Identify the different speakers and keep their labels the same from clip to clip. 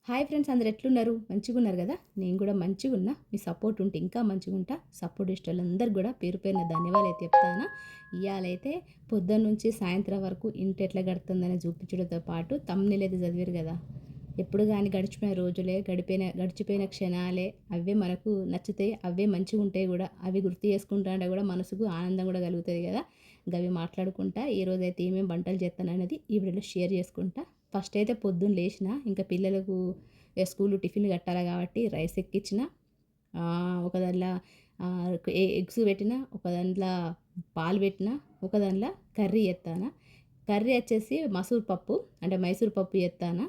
Speaker 1: Hi friends, అందరు ఎట్లున్నారు? మంచిగున్నారు కదా? నేను కూడా మంచిగున్నా. మీ సపోర్ట్ ఉంటే ఇంకా మంచిగుంటా. సపోర్ట్ ఇష్టోళ్ళందరికీ కూడా పేరు పేరున ధన్యవాదాలు అయితే చెప్తాను. ఇవాళైతే పొద్దున్న నుంచి సాయంత్రం వరకు ఇంటి ఎట్లా గడుతుందని చూపించడంతో పాటు తమ్ముళ్ళు అయితే చదివారు కదా. ఎప్పుడు కానీ గడిచిపోయిన రోజులే గడిచిపోయిన క్షణాలే అవే మనకు నచ్చుతాయి, అవే మంచిగా ఉంటాయి కూడా. అవి గుర్తు చేసుకుంటా అంటే కూడా మనసుకు ఆనందం కూడా కలుగుతుంది కదా. అవి మాట్లాడుకుంటా ఈరోజైతే ఏమేమి వంటలు చేస్తాను అనేది ఈ వీడియోలో షేర్ చేసుకుంటా. ఫస్ట్ అయితే పొద్దున్న లేచిన ఇంకా పిల్లలకు స్కూల్ టిఫిన్ కట్టాలి కాబట్టి రైస్ ఎక్కించిన, ఒక దాంట్లో ఎగ్స్ పెట్టిన, ఒక దాంట్లో పాలు పెట్టిన, ఒక దాంట్లో కర్రీ ఎత్తాను. కర్రీ వచ్చేసి మసూర్ పప్పు అంటే మైసూర్ పప్పు ఎత్తాను.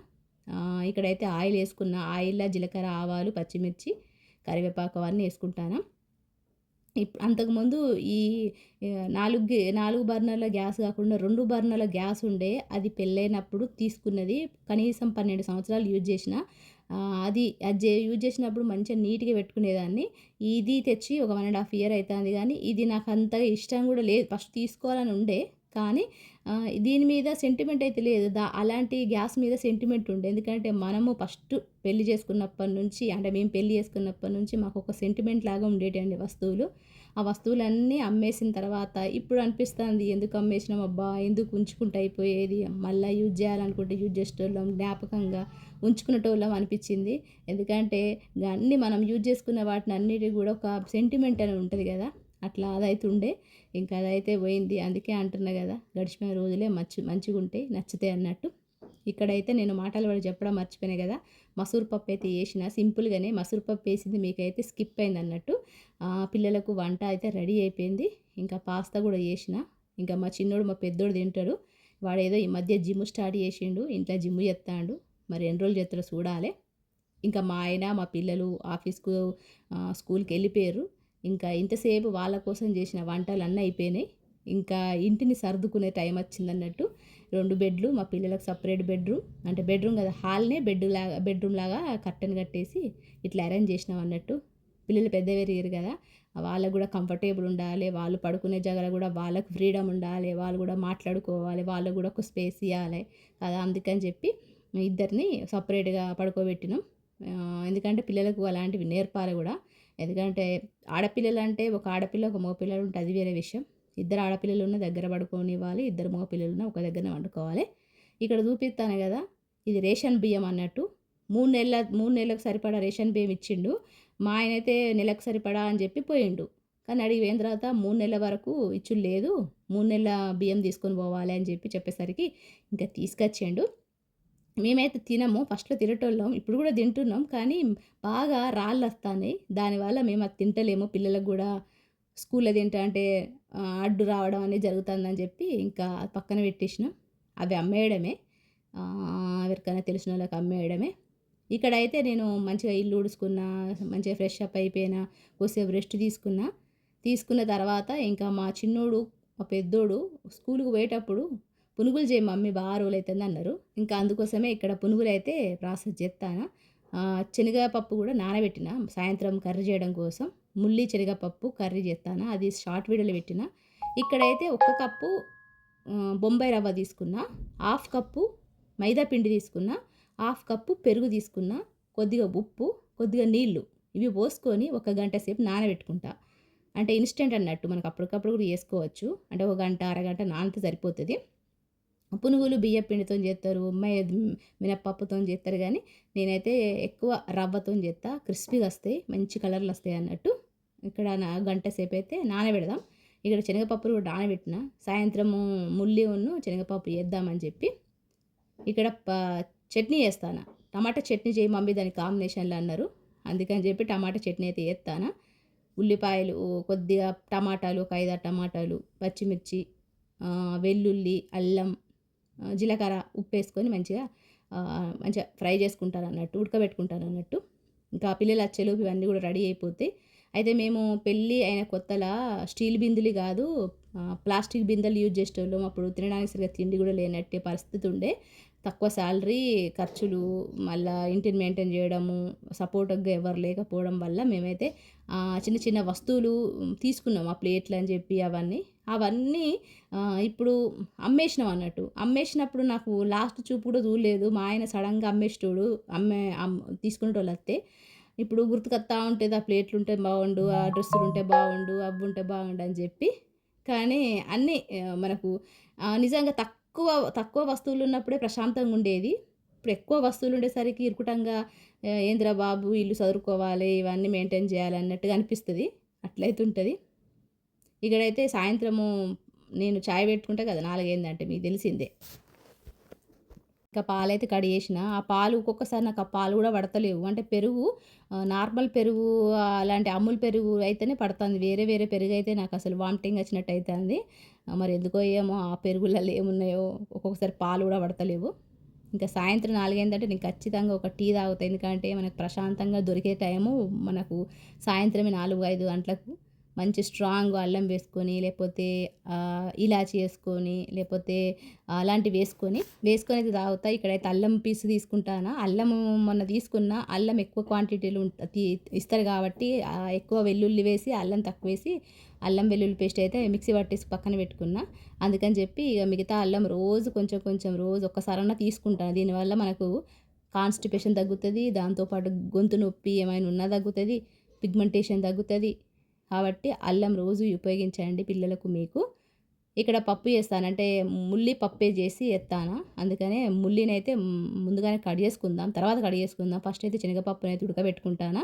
Speaker 1: ఇక్కడైతే ఆయిల్ వేసుకున్న, ఆయిల్లో జీలకర్ర, ఆవాలు, పచ్చిమిర్చి, కరివేపాకు అవన్నీ వేసుకుంటాను. అంతకుముందు ఈ 4 బర్నర్ల గ్యాస్ కాకుండా 2 బర్నర్ల గ్యాస్ ఉండే. అది పెళ్ళైనప్పుడు తీసుకున్నది. కనీసం 12 సంవత్సరాలు యూజ్ చేసిన. అది అది యూజ్ చేసినప్పుడు మంచిగా నీట్గా పెట్టుకునేదాన్ని. ఇది తెచ్చి ఒక 1.5 ఇయర్ అవుతుంది, కానీ ఇది నాకు అంతగా ఇష్టం కూడా లేదు. ఫస్ట్ తీసుకోవాలని ఉండే కానీ దీని మీద సెంటిమెంట్ అయితే లేదు. అలాంటి గ్యాస్ మీద సెంటిమెంట్ ఉండే. ఎందుకంటే మనము ఫస్ట్ పెళ్లి చేసుకున్నప్పటి నుంచి, అంటే మేము పెళ్లి చేసుకున్నప్పటి నుంచి మాకు ఒక సెంటిమెంట్ లాగా ఉండేటండి వస్తువులు. ఆ వస్తువులన్నీ అమ్మేసిన తర్వాత ఇప్పుడు అనిపిస్తుంది, ఎందుకు అమ్మేసినాం అబ్బా, ఎందుకు ఉంచుకుంటే అయిపోయేది, మళ్ళీ యూజ్ చేయాలనుకుంటే యూజ్ చేసేటోళ్ళం, జ్ఞాపకంగా ఉంచుకునేటోళ్ళం అనిపించింది. ఎందుకంటే అన్నీ మనం యూజ్ చేసుకున్న వాటిని అన్నిటికీ కూడా ఒక సెంటిమెంట్ అని ఉంటుంది కదా. అట్లా అదైతే ఉండే. ఇంకా అదైతే పోయింది. అందుకే అంటున్నా కదా, గడిచిపోయిన రోజులే మంచిగా ఉంటాయి, నచ్చుతాయి అన్నట్టు. ఇక్కడైతే నేను మాటలు పడి చెప్పడం మర్చిపోయినా కదా. మసూర్ పప్పు అయితే వేసిన సింపుల్గానే. మసూర్ పప్పు వేసింది మీకైతే స్కిప్ అయింది అన్నట్టు. పిల్లలకు వంట అయితే రెడీ అయిపోయింది. ఇంకా పాస్తా కూడా చేసిన. ఇంకా మా చిన్నోడు మా పెద్దోడు తింటాడు. వాడు ఏదో ఈ మధ్య జిమ్ స్టార్ట్ చేసిండు, ఇంట్లో జిమ్ చేస్తాడు. మరి ఎన్ని రోజులు చేస్తాడో చూడాలి. ఇంకా మా ఆయన మా పిల్లలు ఆఫీస్కు స్కూల్కి వెళ్ళిపోయారు. ఇంకా ఇంతసేపు వాళ్ళ కోసం చేసిన వంటలు అన్నీ అయిపోయినాయి. ఇంకా ఇంటిని సర్దుకునే టైం వచ్చిందన్నట్టు. 2 బెడ్లు, మా పిల్లలకు సపరేట్ బెడ్రూమ్, అంటే బెడ్రూమ్ కదా, హాల్నే బెడ్రూమ్ లాగా కర్టెన్ కట్టేసి ఇట్లా అరేంజ్ చేసినాం అన్నట్టు. పిల్లలు పెద్ద పెరిగారు కదా, వాళ్ళకు కూడా కంఫర్టబుల్ ఉండాలి. వాళ్ళు పడుకునే జాగాల కూడా వాళ్ళకు ఫ్రీడమ్ ఉండాలి. వాళ్ళు కూడా మాట్లాడుకోవాలి, వాళ్ళకు కూడా ఒక స్పేస్ ఇవ్వాలి కదా. అందుకని చెప్పి ఇద్దరిని సపరేట్గా పడుకోబెట్టినాం. ఎందుకంటే పిల్లలకు అలాంటివి నేర్పాలి కూడా. ఎందుకంటే ఆడపిల్లలు అంటే ఒక ఆడపిల్ల ఒక మగపిల్లలు ఉంటే అది వేరే విషయం. ఇద్దరు ఆడపిల్లలు ఉన్న దగ్గర పడుకోనివ్వాలి, ఇద్దరు మగపిల్లలు ఉన్న ఒక దగ్గరనే వండుకోవాలి. ఇక్కడ చూపిస్తాను కదా, ఇది రేషన్ బియ్యం అన్నట్టు. 3 నెలలకు సరిపడా రేషన్ బియ్యం ఇచ్చిండు. మా ఆయన అయితే నెలకు సరిపడా అని చెప్పి పోయిండు. కానీ అడిగి పోయిన తర్వాత 3 నెలల వరకు ఇచ్చుడు లేదు, 3 నెలల బియ్యం తీసుకొని పోవాలి అని చెప్పేసరికి ఇంకా తీసుకొచ్చిండు. మేమైతే తినము. ఫస్ట్‌లో తినేటోళ్ళం. ఇప్పుడు కూడా తింటున్నాం. కానీ బాగా రాళ్ళు వస్తాన్నాయి. దానివల్ల మేము అది తింటలేము. పిల్లలకు కూడా స్కూల్‌లో తింటా అంటే అడ్డు రావడం అనేది జరుగుతుందని చెప్పి ఇంకా పక్కన పెట్టేసినాం. అవి అమ్మేయడమే. ఎవరికైనా తెలిసిన వాళ్ళకి అమ్మేయడమే. ఇక్కడైతే నేను మంచిగా ఇల్లు ఊడ్చుకున్నా, మంచిగా ఫ్రెష్ అప్ అయిపోయినా, కొద్దిసేపు రెస్ట్ తీసుకున్నా. తీసుకున్న తర్వాత ఇంకా మా చిన్నోడు, మా పెద్దోడు స్కూల్‌కి పోయేటప్పుడు పునుగులు చేయి మమ్మీ, బాగా రోజులైతుంది అన్నారు. ఇంకా అందుకోసమే ఇక్కడ పునుగులు అయితే ప్రాసెస్ చేస్తాను. శనగపప్పు కూడా నానబెట్టిన సాయంత్రం కర్రీ చేయడం కోసం. ముల్లి శనగపప్పు కర్రీ చేస్తాను, అది షార్ట్ వీడియోలో పెట్టిన. ఇక్కడైతే 1 కప్పు బొంబాయి రవ్వ తీసుకున్నా, 1/2 కప్పు మైదా పిండి తీసుకున్నా, 1/2 కప్పు పెరుగు తీసుకున్నా, కొద్దిగా ఉప్పు, కొద్దిగా నీళ్లు, ఇవి పోసుకొని 1 గంట సేపు నానబెట్టుకుంటా. అంటే ఇన్స్టెంట్ అన్నట్టు, మనకు అప్పటికప్పుడు కూడా చేసుకోవచ్చు. అంటే 1 గంట అరగంట నానితే సరిపోతుంది. పునుగులు బియ్యం పిండితో చేస్తారు, మినప్పప్పుతో చేస్తారు, కానీ నేనైతే ఎక్కువ రవ్వతో చేస్తా. క్రిస్పీగా వస్తాయి, మంచి కలర్లు వస్తాయి అన్నట్టు. ఇక్కడ గంట సేపు అయితే నానబెడదాం. ఇక్కడ శనగపప్పులు కూడా నానబెట్టిన. సాయంత్రము ముల్లి శనగపప్పు చేద్దామని చెప్పి ఇక్కడ చట్నీ చేస్తాను. టమాటా చట్నీ చేయి మమ్మీ దాని కాంబినేషన్లో అన్నారు. అందుకని చెప్పి టమాటా చట్నీ అయితే చేస్తాను. ఉల్లిపాయలు కొద్దిగా, టమాటాలు ఒక 5-6 టమాటాలు, పచ్చిమిర్చి, వెల్లుల్లి, అల్లం, జీలకర్ర, ఉప్పు వేసుకొని మంచిగా ఫ్రై చేసుకుంటాను అన్నట్టు, ఉడకబెట్టుకుంటాను అన్నట్టు. ఇంకా పిల్లలు వచ్చేలోపు ఇవన్నీ కూడా రెడీ అయిపోతాయి. అయితే మేము పెళ్ళి అయిన కొత్తలా స్టీల్ బిందెలు కాదు, ప్లాస్టిక్ బిందెలు యూజ్ చేసేటోళ్ళం. అప్పుడు తినడానికి సరిగ్గా తిండి కూడా లేనట్టే పరిస్థితి ఉండే. తక్కువ శాలరీ, ఖర్చులు, మళ్ళీ ఇంటిని మెయింటైన్ చేయడము, సపోర్ట్గా ఎవరు లేకపోవడం వల్ల మేమైతే చిన్న చిన్న వస్తువులు తీసుకున్నాం. ఆ ప్లేట్లు అని చెప్పి అవన్నీ అవన్నీ ఇప్పుడు అమ్మేసినాం అన్నట్టు. అమ్మేసినప్పుడు నాకు లాస్ట్ చూపు కూడా చూడలేదు. మా ఆయన సడెన్‌గా అమ్మేసేటోడు. తీసుకునేటోళ్ళొత్తే. ఇప్పుడు గుర్తుకొత్తా ఉంటది. ఆ ప్లేట్లుంటే బావుండు, ఆ డ్రెస్సులుంటే బావుండు, అవ్వుంటే బావుండు అని జెప్పి. కానీ అన్నీ మనకు నిజంగా తక్కువ వస్తువులున్నప్పుడే ప్రశాంతంగుండేది. ఇప్పుడు ఎక్కువ వస్తువులుండేసరికి ఇరుకుటంగా ఏందిరా బాబు! ఇల్లు సదురుకోవాలి, ఇవన్నీ మెయింటైన్ జేయాలి అన్నట్టుగా అనిపిస్తది. అట్లయితుంటది. ఇక్కడైతే సాయంత్రము నేను చాయ్ పెట్టుకుంటా కదా 4 అయిందంటే మీకు తెలిసిందే. ఇంకా పాలైతే కడిగేసిన. ఆ పాలు ఒక్కొక్కసారి నాకు ఆ పాలు కూడా పడతలేవు. అంటే పెరుగు నార్మల్ పెరుగు అలాంటి అమూల్ పెరుగు అయితేనే పడతాంది. వేరే వేరే పెరుగయితే నాకసలు వామిటింగ్ వచ్చినట్టు అయితాంది. మరి ఎందుకో ఏమో ఆ పెరుగులలో ఏమున్నాయో ఒక్కొక్కసారి పాలు కూడా పడతలేవు. ఇంకా సాయంత్రం 4 అయిందంటే నేను ఖచ్చితంగా ఒక టీ తాగుతా. ఎందుకంటే మనకు ప్రశాంతంగా దొరికే టైము మనకు సాయంత్రమే 4, 5 గంటలకు. మంచి స్ట్రాంగ్ అల్లం వేసుకొని, లేకపోతే ఇలాచి ఏసుకొని, లేపోతే వేసుకొని అయితే తాగుతా. ఇక్కడైతే అల్లం పీస్ తీసుకుంటానా. అల్లము మొన్న తీసుకున్న, అల్లం ఎక్కువ క్వాంటిటీలో ఇస్తారు కాబట్టి ఎక్కువ వెల్లుల్లి వేసి, అల్లం తక్కువేసి, అల్లం వెల్లుల్లి పేస్ట్ అయితే మిక్సీ పట్టేసి పక్కన పెట్టుకున్నా. అందుకని చెప్పి ఇక మిగతా అల్లం రోజు కొంచెం కొంచెం రోజు ఒక్కసారన్నా తీసుకుంటాను. దీనివల్ల మనకు కాన్‌స్టిపేషన్ తగ్గుతది. దాంతోపాటు గొంతు నొప్పి ఏమైనా ఉన్నా తగ్గుతది. పిగ్మెంటేషన్ తగ్గుతది. కాబట్టి అల్లం రోజు ఉపయోగించండి పిల్లలకు మీకు. ఇక్కడ పప్పు చేస్తాను. అంటే ముల్లి పప్పే చేసి ఎత్తాను. అందుకనే ముల్లినైతే ముందుగానే కడిగేసుకుందాం. తర్వాత కడిగేసుకుందాం. ఫస్ట్ అయితే శనగపప్పునైతే ఉడకబెట్టుకుంటాను.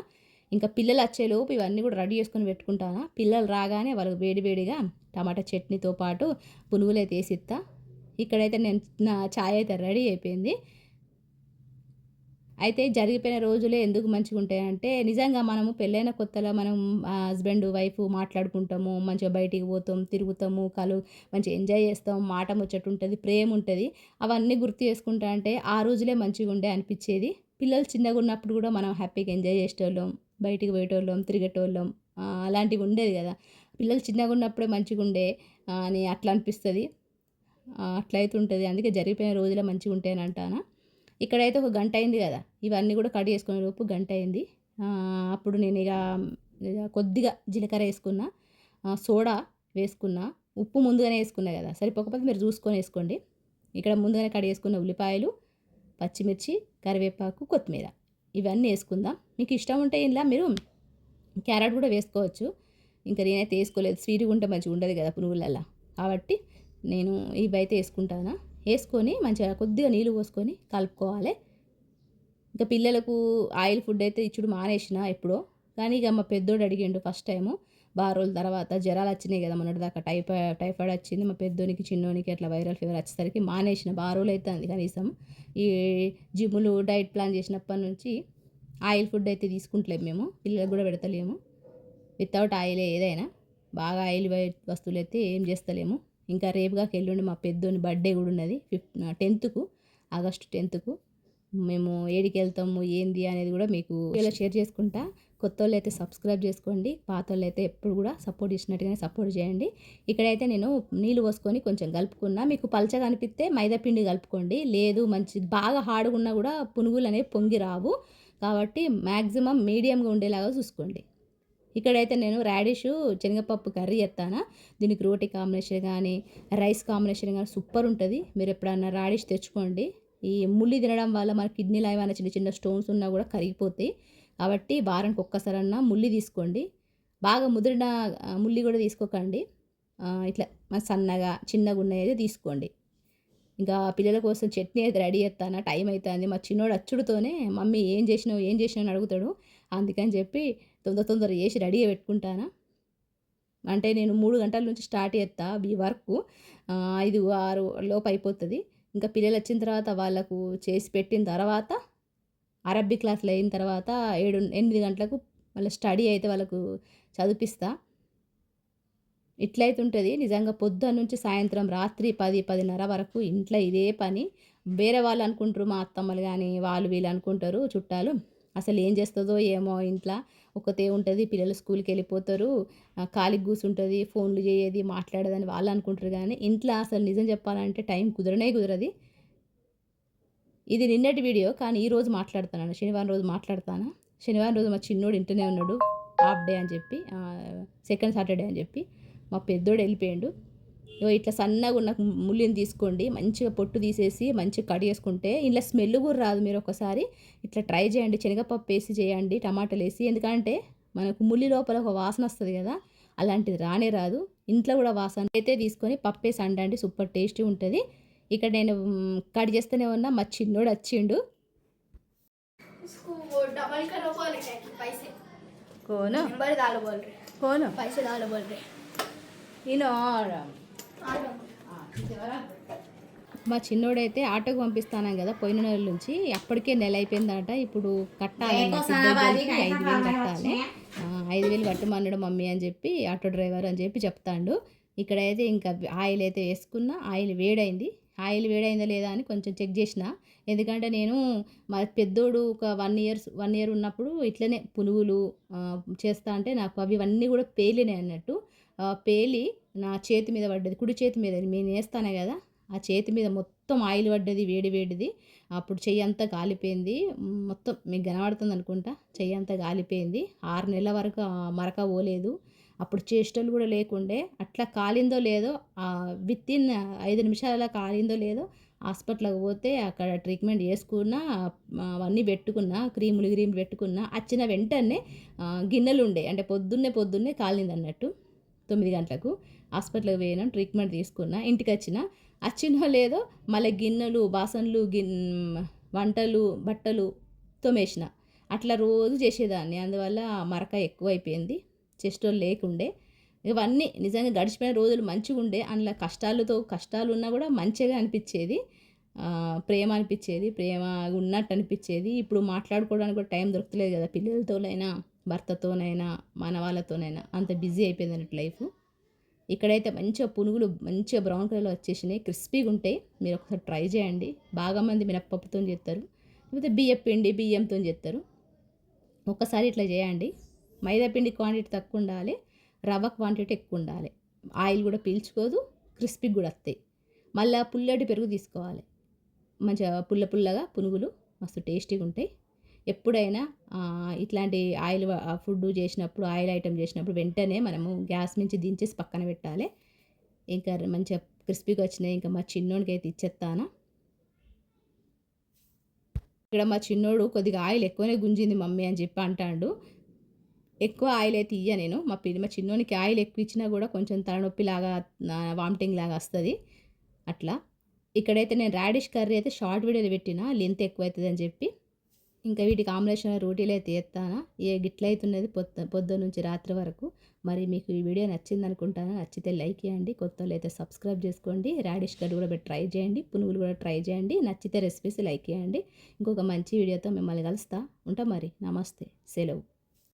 Speaker 1: ఇంకా పిల్లలు వచ్చేలోపు ఇవన్నీ కూడా రెడీ చేసుకొని పెట్టుకుంటాను. పిల్లలు రాగానే వాళ్ళకి వేడి వేడిగా టమాటా చట్నీతో పాటు పునుగులైతే ఏసిత్తా. ఇక్కడైతే నా చాయ్ అయితే రెడీ అయిపోయింది. అయితే జరిగిపోయిన రోజులే ఎందుకు మంచిగుంటాయంటే, నిజంగా మనము పెళ్ళైన కొత్తలో మనం హస్బెండ్, వైఫ్ మాట్లాడుకుంటాము, మంచిగా బయటికి పోతాం, తిరుగుతాము, మంచిగా ఎంజాయ్ చేస్తాం, మాట ముచ్చటుంటది, ప్రేముంటది. అవన్నీ గుర్తు చేసుకుంటా అంటే, ఆ రోజులే మంచిగుండే అనిపిచ్చేది. పిల్లలు చిన్నగున్నప్పుడు కూడా మనం హ్యాపీగా ఎంజాయ్ చేసేటోళ్ళం, బయటికి పోయేటోళ్ళం, తిరిగేటోళ్ళం. అలాంటివి ఉండేది గదా! పిల్లలు చిన్నగున్నప్పుడే మంచిగుండే అని అట్లా అనిపిస్తది. అట్లయితుంటది. అందుకే జరిగిపోయిన రోజులే మంచిగుంటాయనంటానా. ఇక్కడైతే ఒక గంట అయింది గదా! ఇవన్నీ గూడా కట్ చేసుకునే లోపు గంట అయింది. అప్పుడు నేనిగ కొద్దిగా జీలకర్ర యేసుకున్నా, సోడా వేసుకున్నా, ఉప్పు ముందుగానే యేసుకున్నా గదా! సరిపోకపోతే మీరు చూసుకొని యేసుకోండి. ఇక్కడ ముందుగానే కట్ చేసుకున్న ఉల్లిపాయలు, పచ్చిమిర్చి, కరివేపాకు, కొత్తిమీర ఇవన్నీ యేసుకుందాం. మీకు ఇష్టం ఉంటే ఇందులో మీరు క్యారెట్ గూడా వేసుకోవచ్చు. ఇంక నేనైతే యేసుకోలేదు. స్వీట్‌గుంటే మంచిగుండదు గదా పునుగులల్లా. కాబట్టి నేను ఇవైతే యేసుకుంటాను. యేసుకొని మంచిగా కొద్దిగా నీళ్ళు పోసుకొని కలుపుకోవాలి. ఇంకా పిల్లలకు ఆయిల్ ఫుడ్ అయితే ఇచ్చుడు మానేసిన ఎప్పుడో. కానీ ఇక మా పెద్దోడు అడిగిండు ఫస్ట్ టైము. రోజుల తర్వాత జ్వరాలొచ్చినాయి గదా! మొన్నటిదాకా టైఫాయిడ్ వచ్చింది. మా పెద్దోనికి, చిన్నోనికి అట్లా వైరల్ ఫీవర్ వచ్చేసరికి మానేసిన. రోజులైతాంది కనీసం. ఈ జిమ్ములు, డైట్ ప్లాన్ చేసినప్పటి నుంచి ఆయిల్ ఫుడ్ అయితే తీసుకుంటలేము మేము. పిల్లలకు గూడా పెడతలేము. వితౌట్ ఆయిలే ఏదైనా. బాగా ఆయిల్ వస్తువులైతే ఏం చేస్తలేము. ఇంకా రేపు గాక ఎల్లుండి మా పెద్దోని బర్త్‌డే గూడా ఉన్నది. 10కు ఆగస్టు 10కు. మేము ఏడికెళ్తాము, ఏంది అనేది గూడా మీకు ఇలా షేర్ చేసుకుంటా. కొత్తోళ్ళైతే సబ్స్క్రైబ్ చేసుకోండి. పాతోళ్ళైతే ఎప్పుడు గూడా సపోర్ట్ చేసినట్టుగానే సపోర్ట్ చేయండి. ఇక్కడైతే నేను నీళ్ళు పోసుకొని కొంచెం కలుపుకున్నా. మీకు పల్చగా అనిపిస్తే మైదా పిండి కలుపుకోండి. లేదు బాగా హార్డ్‌గా ఉన్నా గూడా పునుగులనేవి పొంగి రావు. కాబట్టి మాక్సిమం మీడియంగా ఉండేలాగా చూసుకోండి. ఇక్కడైతే నేను రాడిషు శనగపప్పు కర్రీ చేత్తానా. దీనికి రోటీ కాంబినేషన్ గానీ, రైస్ కాంబినేషన్ గానీ సూపర్ ఉంటది. మీరు ఎప్పుడన్నా రాడిష్ తెచ్చుకోండి. ఈ ముల్లి తినడం వల్ల మన కిడ్నీలో ఏమైనా చిన్న చిన్న స్టోన్స్ ఉన్నా గూడా కరిగిపోతాయి. కాబట్టి వారానికి ఒక్కసారన్నా ముల్లి తీసుకోండి. బాగా ముదిరిన ముల్లి గూడా తీసుకోకండి. ఇట్లా సన్నగా చిన్నగున్నయయితే తీసుకోండి. ఇంకా పిల్లల కోసం చట్నీ అయితే రెడీ చేత్తానా. టైం అయితాంది. మా చిన్నోడు అచ్చుడుతోనే మమ్మీ ఏం చేసినావు? ఏం చేసినావు? అని అడుగుతాడు. అందుకని చెప్పి తొందర చేసి రెడీగా పెట్టుకుంటానా. అంటే నేను 3 గంటల నుంచి స్టార్ట్ చేత్తా ఈ వర్కు. 5, 6 లోపు అయిపోతది. ఇంకా పిల్లలొచ్చిన తర్వాత వాళ్ళకు చేసి పెట్టిన తర్వాత అరబ్బీ క్లాసులు అయిన తర్వాత 8 గంటలకు మళ్ళీ స్టడీ అయితే వాళ్ళకు చదివిపిస్తా. ఇట్లయితుంటది. నిజంగా పొద్దున్నుంచి సాయంత్రం రాత్రి 10, 10:30 వరకు ఇంట్లో ఇదే పని. వేరే వాళ్ళు అనుకుంటారు మా అత్తమ్మలు గానీ, వాళ్ళు వీళ్ళు అనుకుంటారు చుట్టాలు. అసలేం చేస్తదో ఏమో ఇంట్ల. ఒక్కతే ఉంటది. పిల్లలు స్కూలుకెళ్ళిపోతారు. ఖాళీగా కూసుంటది. ఫోన్లు చేయది, మాట్లాడదని వాళ్ళు అనుకుంటారు గానీ, ఇంట్ల అసలు నిజం చెప్పాలంటే టైం కుదరనే కుదరది. ఇది నిన్నటి వీడియో. కానీ ఈరోజు మాట్లాడుతున్నాను. శనివారం రోజు మాట్లాడతాను. శనివారం రోజు మా చిన్నోడు ఇంట్లోనే ఉన్నాడు. హాఫ్ డే అని చెప్పి సెకండ్ సాటర్‌డే అని చెప్పి. మా పెద్దోడు ఎళ్ళిపోయిండు. ఇట్లా సన్నగా ఉన్న ముల్లిని తీసుకోండి, మంచిగా పొట్టు తీసేసి మంచిగా కట్ చేసుకుంటే ఇంట్లో స్మెల్ కూడా రాదు. మీరు ఒకసారి ఇట్లా ట్రై చేయండి, శనగపప్పు వేసి చేయండి, టమాటాలు వేసి. ఎందుకంటే మనకు ముల్లి లోపల ఒక వాసన వస్తుంది కదా, అలాంటిది రానే రాదు. ఇంట్లో కూడా వాసన అయితే తీసుకొని పప్పు వేసి అండండి, సూపర్ టేస్టీ ఉంటుంది. ఇక్కడ నేను కట్ చేస్తూనే ఉన్నా, మా చిన్నోడు వచ్చిండు. कौन नंबर डालो बोल रहे कौन पैसे डालो बोल रहे इनो మా చిన్నోడైతే ఆటోకి పంపిస్తాను కదా పోయిన నెల నుంచి, అప్పటికే నెల అయిపోయిందట. ఇప్పుడు కట్టాలి, 5,000 కట్టాలి. 5,000 కట్టమన్నాడు మమ్మీ అని చెప్పి ఆటో డ్రైవర్ అని చెప్పి చెప్తాడు. ఇక్కడైతే ఇంకా ఆయిల్ అయితే వేసుకున్నా, ఆయిల్ వేడైందా లేదా అని కొంచెం చెక్ చేసిన. ఎందుకంటే నేను మా పెద్దోడు ఒక 1 ఇయర్ ఉన్నప్పుడు ఇట్లనే పునుగులు చేస్తా అంటే నాకు అవన్నీ కూడా పేలినాయి అన్నట్టు. పేలి నా చేతి మీద పడ్డది, కుడి చేతి మీద. నేను వేస్తానే కదా, ఆ చేతి మీద మొత్తం ఆయిల్ పడ్డది, వేడిది. అప్పుడు చెయ్యి అంతా కాలిపోయింది మొత్తం. మీకు కనబడుతుంది అనుకుంటా, చెయ్యి అంతా కాలిపోయింది. 6 నెలల వరకు మరక పోలేదు. అప్పుడు చేష్టలు కూడా లేకుండే. అట్లా కాలిందో లేదో, వితిన్ 5 నిమిషాలలో కాలిందో లేదో హాస్పిటల్కి పోతే అక్కడ ట్రీట్మెంట్ చేసుకున్నా, అవన్నీ పెట్టుకున్నా, క్రీములు పెట్టుకున్నా. వచ్చిన వెంటనే గిన్నెలు ఉండే, అంటే పొద్దున్నే కాలింది అన్నట్టు. 9 గంటలకు హాస్పిటల్కి పోయినాం, ట్రీట్మెంట్ తీసుకున్నా. ఇంటికి వచ్చినో లేదో మళ్ళీ గిన్నెలు, బాసన్లు, వంటలు, బట్టలు తోమేసిన. అట్లా రోజు చేసేదాన్ని. అందువల్ల మరక ఎక్కువైపోయింది, చెస్ట్ లేకుండే. ఇవన్నీ నిజంగా గడిచిపోయిన రోజులు మంచిగా ఉండే. అందులో కష్టాలు ఉన్నా కూడా మంచిగా అనిపించేది, ప్రేమ అనిపించేది, ప్రేమ ఉన్నట్టు అనిపించేది. ఇప్పుడు మాట్లాడుకోవడానికి కూడా టైం దొరకలేదు కదా, పిల్లలతోనైనా, భర్తతోనైనా, మన వాళ్ళతోనైనా. అంత బిజీ అయిపోయింది అన్నట్టు లైఫ్. ఇక్కడైతే మంచిగా పునుగులు మంచిగా బ్రౌన్ కలర్లో వచ్చేసినాయి, క్రిస్పీగా ఉంటాయి. మీరు ఒకసారి ట్రై చేయండి. బాగా మంది మినపప్పుతో చేస్తారు, లేకపోతే బియ్యంతో చేస్తారు. ఒక్కసారి ఇట్లా చేయండి. మైదా పిండి క్వాంటిటీ తక్కువ ఉండాలి, రవ్వ క్వాంటిటీ ఎక్కువ ఉండాలి. ఆయిల్ కూడా పీల్చుకోదు, క్రిస్పీగా కూడా వస్తాయి. మళ్ళీ పుల్లటి పెరుగు తీసుకోవాలి, మంచిగా పుల్లగా పునుగులు మస్తు టేస్టీగా ఉంటాయి. ఎప్పుడైనా ఇట్లాంటి ఆయిల్ ఫుడ్ చేసినప్పుడు, ఆయిల్ ఐటెం చేసినప్పుడు వెంటనే మనము గ్యాస్ నుంచి దించేసి పక్కన పెట్టాలి. ఇంకా మంచిగా క్రిస్పీగా వచ్చినాయి. ఇంకా మా చిన్నోడికి అయితే ఇచ్చేస్తాను. ఇక్కడ మా చిన్నోడు కొద్దిగా ఆయిల్ ఎక్కువనే గుంజింది మమ్మీ అని చెప్పి అంటాడు. ఎక్కువ ఆయిల్ అయితే ఇయ్య నేను. మా చిన్నోనికి ఆయిల్ ఎక్కువ ఇచ్చినా కూడా కొంచెం తలనొప్పిలాగా, వామిటింగ్ లాగా వస్తుంది అట్లా. ఇక్కడైతే నేను రాడిష్ కర్రీ అయితే షార్ట్ వీడియోలో పెట్టిన, లెంత్ ఎక్కువ అవుతుంది అని చెప్పి. ఇంకా వీటి కాంబినేషన్ రోటీలు అయితే ఎత్తానా. గిట్ల అవుతున్నది పొద్దున్న నుంచి రాత్రి వరకు. మరి మీకు ఈ వీడియో నచ్చింది అనుకుంటాను. నచ్చితే లైక్ చేయండి, కొత్త వాళ్ళు అయితే సబ్స్క్రైబ్ చేసుకోండి. రాడిష్ కర్రీ కూడా ట్రై చేయండి, పునుగులు కూడా ట్రై చేయండి. నచ్చితే రెసిపీస్ లైక్ చేయండి. ఇంకొక మంచి వీడియోతో మిమ్మల్ని కలుస్తా ఉంటా. మరి నమస్తే, సెలవు.